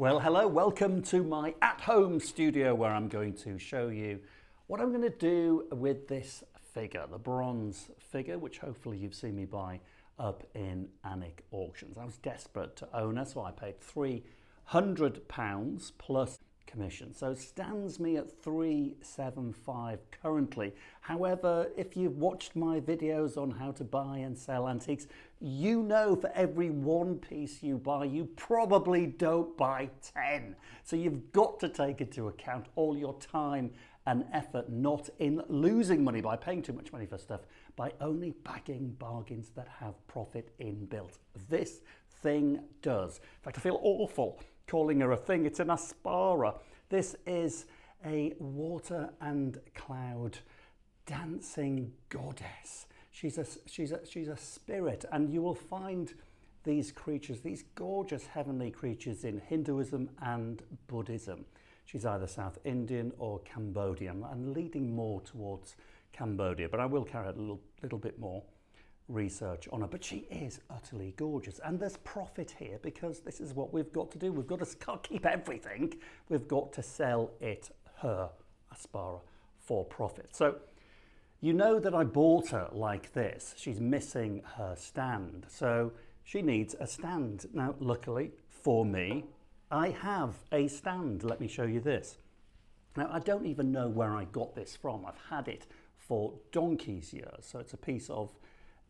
Well, hello, welcome to my at-home studio where I'm going to show you what I'm going to do with this figure, the bronze figure, which hopefully you've seen me buy up in Antique auctions. I was desperate to own her, so I paid £300 plus commission. So it stands me at £375 currently. However, if you've watched my videos on how to buy and sell antiques, you know for every one piece you buy, you probably don't buy 10. So you've got to take into account all your time and effort, not in losing money by paying too much money for stuff, by only bagging bargains that have profit inbuilt. This thing does. In fact, I feel awful calling her a thing. It's an Apsara. This is a water and cloud dancing goddess. She's a spirit, and you will find these creatures, these gorgeous heavenly creatures, in Hinduism and Buddhism. She's either South Indian or Cambodian. I'm leading more towards Cambodia, but I will carry out a little bit more research on her. But she is utterly gorgeous, and there's profit here because this is what we've got to do. We've got to can't keep everything. We've got to sell it, her Apsara, for profit. So you know that I bought her like this. She's missing her stand, so she needs a stand. Now, luckily for me, I have a stand. Let me show you this. Now, I don't even know where I got this from. I've had it for donkey's years. So it's a piece of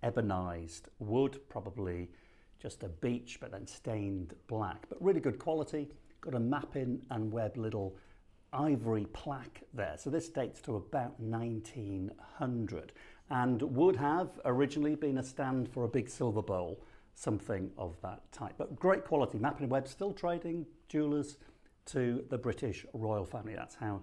ebonized wood, probably just a beech, but then stained black, but really good quality. Got a mapping and web little ivory plaque there. So this dates to about 1900 and would have originally been a stand for a big silver bowl, something of that type. But great quality, mapping and web, still trading jewelers to the British royal family. That's how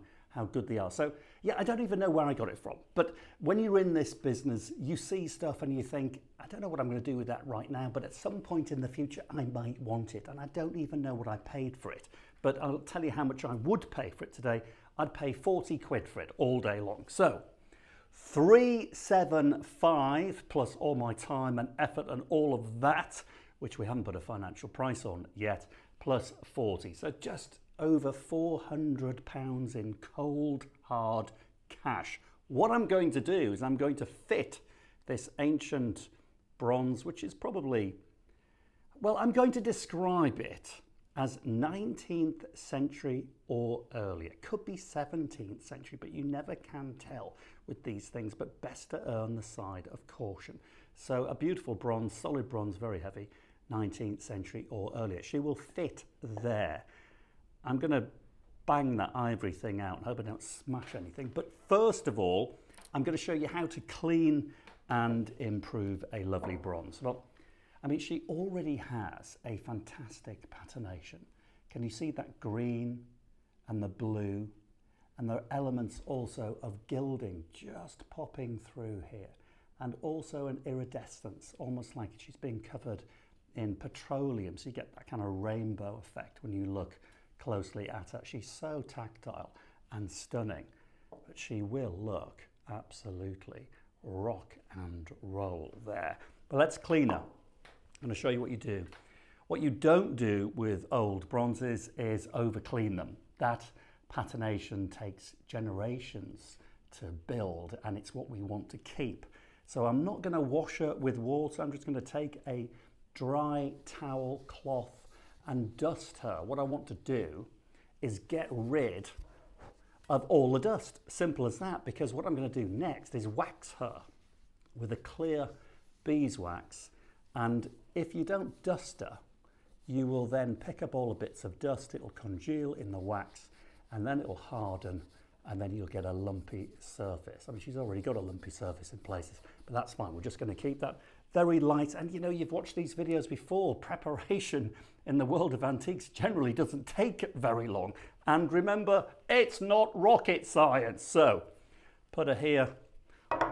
good they are. So yeah, I don't even know where I got it from. But when you're in this business, you see stuff and you think, I don't know what I'm going to do with that right now, but at some point in the future, I might want it. And I don't even know what I paid for it. But I'll tell you how much I would pay for it today. I'd pay 40 quid for it all day long. So 375 plus all my time and effort and all of that, which we haven't put a financial price on yet, plus 40. So just over £400 in cold, hard cash. What I'm going to do is I'm going to fit this ancient bronze, which is probably, well, I'm going to describe it as 19th century or earlier. It could be 17th century, but you never can tell with these things, but best to err on the side of caution. So a beautiful bronze, solid bronze, very heavy, 19th century or earlier. She will fit there. I'm going to bang that ivory thing out and hope I don't smash anything. But first of all, I'm going to show you how to clean and improve a lovely bronze. Well, I mean, she already has a fantastic patination. Can you see that green and the blue? And there are elements also of gilding just popping through here. And also an iridescence, almost like she's being covered in petroleum. So you get that kind of rainbow effect when you look closely at her. She's so tactile and stunning, but she will look absolutely rock and roll there. But let's clean her. I'm going to show you what you do. What you don't do with old bronzes is over clean them. That patination takes generations to build, and it's what we want to keep. So I'm not going to wash her with water. I'm just going to take a dry towel cloth and dust her. What I want to do is get rid of all the dust. Simple as that, because what I'm going to do next is wax her with a clear beeswax. And if you don't dust her, you will then pick up all the bits of dust, it'll congeal in the wax, and then it'll harden, and then you'll get a lumpy surface. I mean, she's already got a lumpy surface in places, but that's fine. We're just going to keep that very light. And you know, you've watched these videos before. Preparation in the world of antiques generally doesn't take very long. And remember, it's not rocket science. So put her here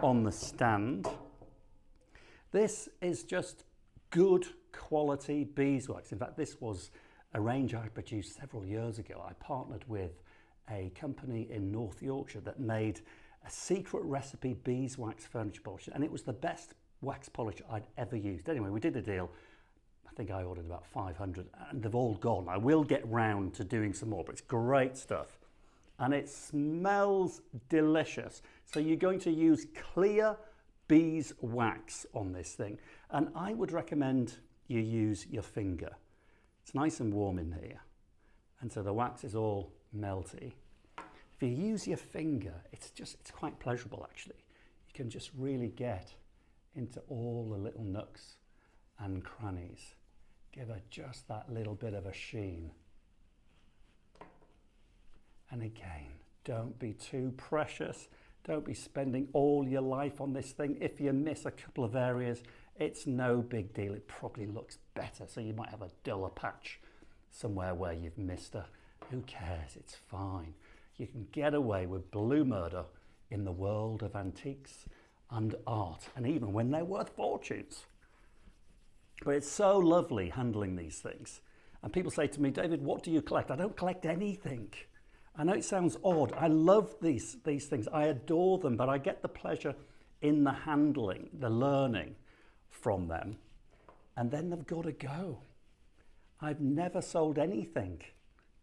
on the stand. This is just good quality beeswax. In fact, this was a range I produced several years ago. I partnered with a company in North Yorkshire that made a secret recipe beeswax furniture polish, and it was the best wax polish I'd ever used. Anyway, we did a deal. I think I ordered about 500 and they've all gone. I will get round to doing some more, but it's great stuff. And it smells delicious. So you're going to use clear beeswax on this thing. And I would recommend you use your finger. It's nice and warm in here. And so the wax is all melty. If you use your finger, it's quite pleasurable actually. You can just really get into all the little nooks and crannies. Give her just that little bit of a sheen. And again, don't be too precious. Don't be spending all your life on this thing. If you miss a couple of areas, it's no big deal. It probably looks better. So you might have a duller patch somewhere where you've missed her. Who cares? It's fine. You can get away with blue murder in the world of antiques and art, and even when they're worth fortunes. But it's so lovely handling these things. And people say to me, David, what do you collect? I don't collect anything. I know it sounds odd. I love these things. I adore them, but I get the pleasure in the handling, the learning from them. And then they've got to go. I've never sold anything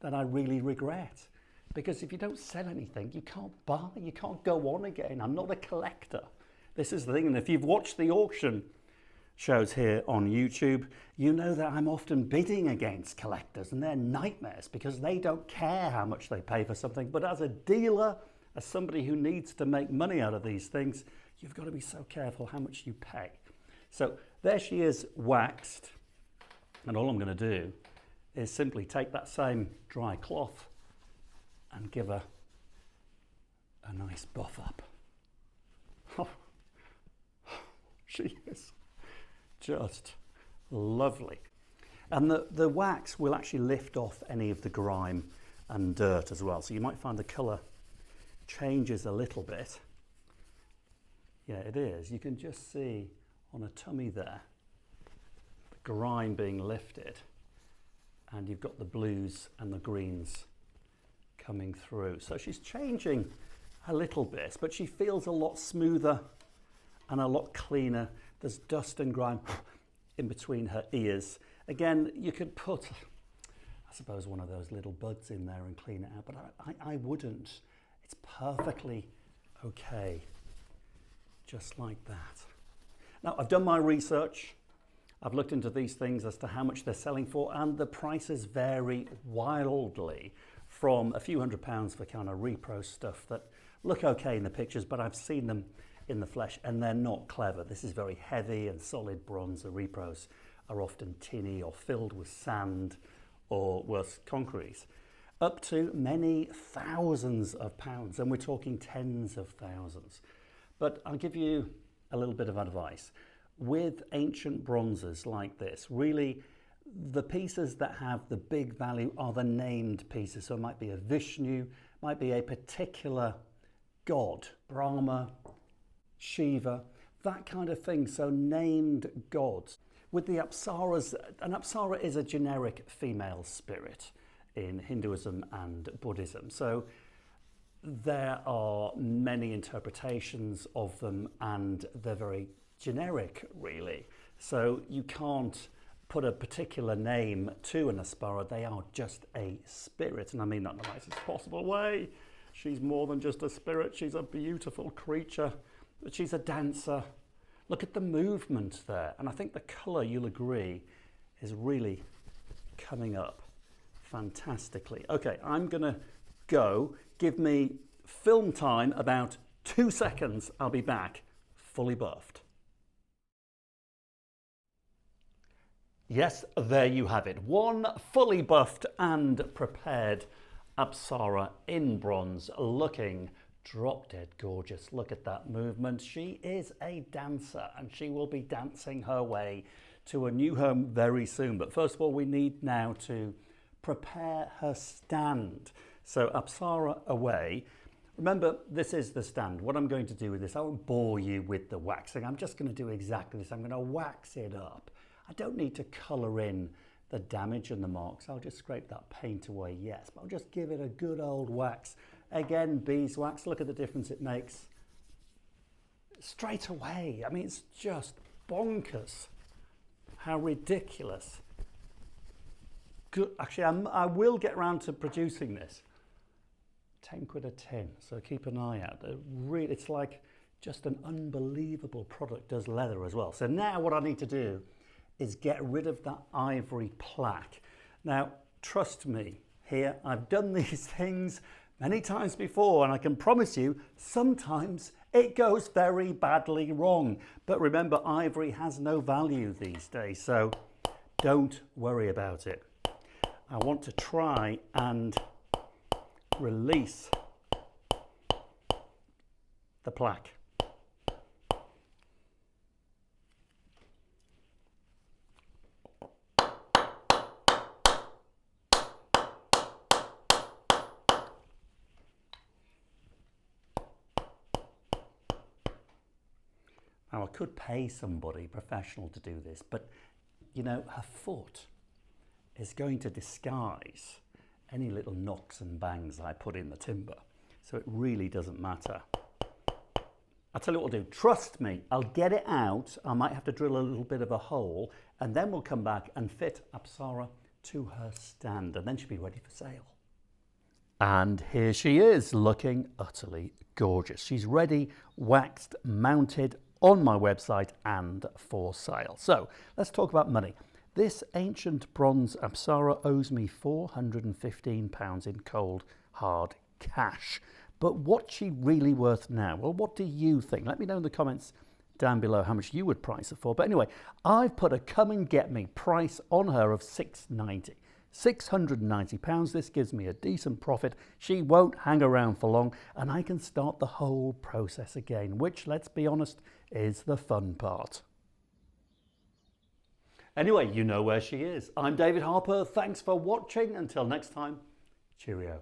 that I really regret. Because if you don't sell anything, you can't buy, you can't go on again. I'm not a collector. This is the thing. And if you've watched the auction shows here on YouTube, you know that I'm often bidding against collectors, and they're nightmares because they don't care how much they pay for something. But as a dealer, as somebody who needs to make money out of these things, you've got to be so careful how much you pay. So there she is waxed. And all I'm going to do is simply take that same dry cloth and give her a nice buff up. Oh, she is just lovely. And the wax will actually lift off any of the grime and dirt as well. So you might find the colour changes a little bit. Yeah, it is. You can just see on her tummy there, the grime being lifted, and you've got the blues and the greens coming through. So she's changing a little bit, but she feels a lot smoother and a lot cleaner. There's dust and grime in between her ears. Again, you could put, I suppose, one of those little buds in there and clean it out, but I wouldn't. It's perfectly okay, just like that. Now, I've done my research. I've looked into these things as to how much they're selling for, and the prices vary wildly from a few £100s for kind of repro stuff that look okay in the pictures, but I've seen them in the flesh and they're not clever. This is very heavy and solid bronze. The repros are often tinny or filled with sand or worse, concrete, up to many thousands of pounds, and we're talking tens of thousands. But I'll give you a little bit of advice. With ancient bronzes like this, really the pieces that have the big value are the named pieces. So it might be a Vishnu, might be a particular god, Brahma, Shiva, that kind of thing. So named gods. With the Apsaras, an Apsara is a generic female spirit in Hinduism and Buddhism. So there are many interpretations of them and they're very generic, really. So you can't put a particular name to an Apsara. They are just a spirit, and I mean that in the nicest possible way. She's more than just a spirit. She's a beautiful creature. She's a dancer. Look at the movement there, and I think the colour, you'll agree, is really coming up fantastically. Okay, I'm gonna go. Give me film time, about 2 seconds. I'll be back, fully buffed. Yes, there you have it. One fully buffed and prepared Apsara in bronze, looking drop dead gorgeous. Look at that movement. She is a dancer and she will be dancing her way to a new home very soon. But first of all, we need now to prepare her stand. So Apsara away. Remember, this is the stand. What I'm going to do with this, I won't bore you with the waxing. I'm just going to do exactly this. I'm going to wax it up. I don't need to colour in the damage and the marks. I'll just scrape that paint away, yes, but I'll just give it a good old wax. Again, beeswax, look at the difference it makes straight away. I mean, it's just bonkers how ridiculous good. Actually, I will get around to producing this. 10 quid a tin, so keep an eye out. It's like just an unbelievable product. Does leather as well. So now what I need to do is get rid of that ivory plaque. Now, trust me, here, I've done these things many times before, and I can promise you, sometimes it goes very badly wrong. But remember, ivory has no value these days, so don't worry about it. I want to try and release the plaque. Now, I could pay somebody professional to do this, but you know, her foot is going to disguise any little knocks and bangs I put in the timber. So it really doesn't matter. I'll tell you what we'll do. Trust me, I'll get it out. I might have to drill a little bit of a hole, and then we'll come back and fit Apsara to her stand, and then she'll be ready for sale. And here she is, looking utterly gorgeous. She's ready, waxed, mounted on my website and for sale. So let's talk about money. This ancient bronze Apsara owes me £415 in cold, hard cash. But what's she really worth now? Well, what do you think? Let me know in the comments down below how much you would price her for. But anyway, I've put a come and get me price on her of £690. £690. This gives me a decent profit. She won't hang around for long, and I can start the whole process again, which, let's be honest, is the fun part. Anyway, you know where she is. I'm David Harper. Thanks for watching. Until next time, cheerio.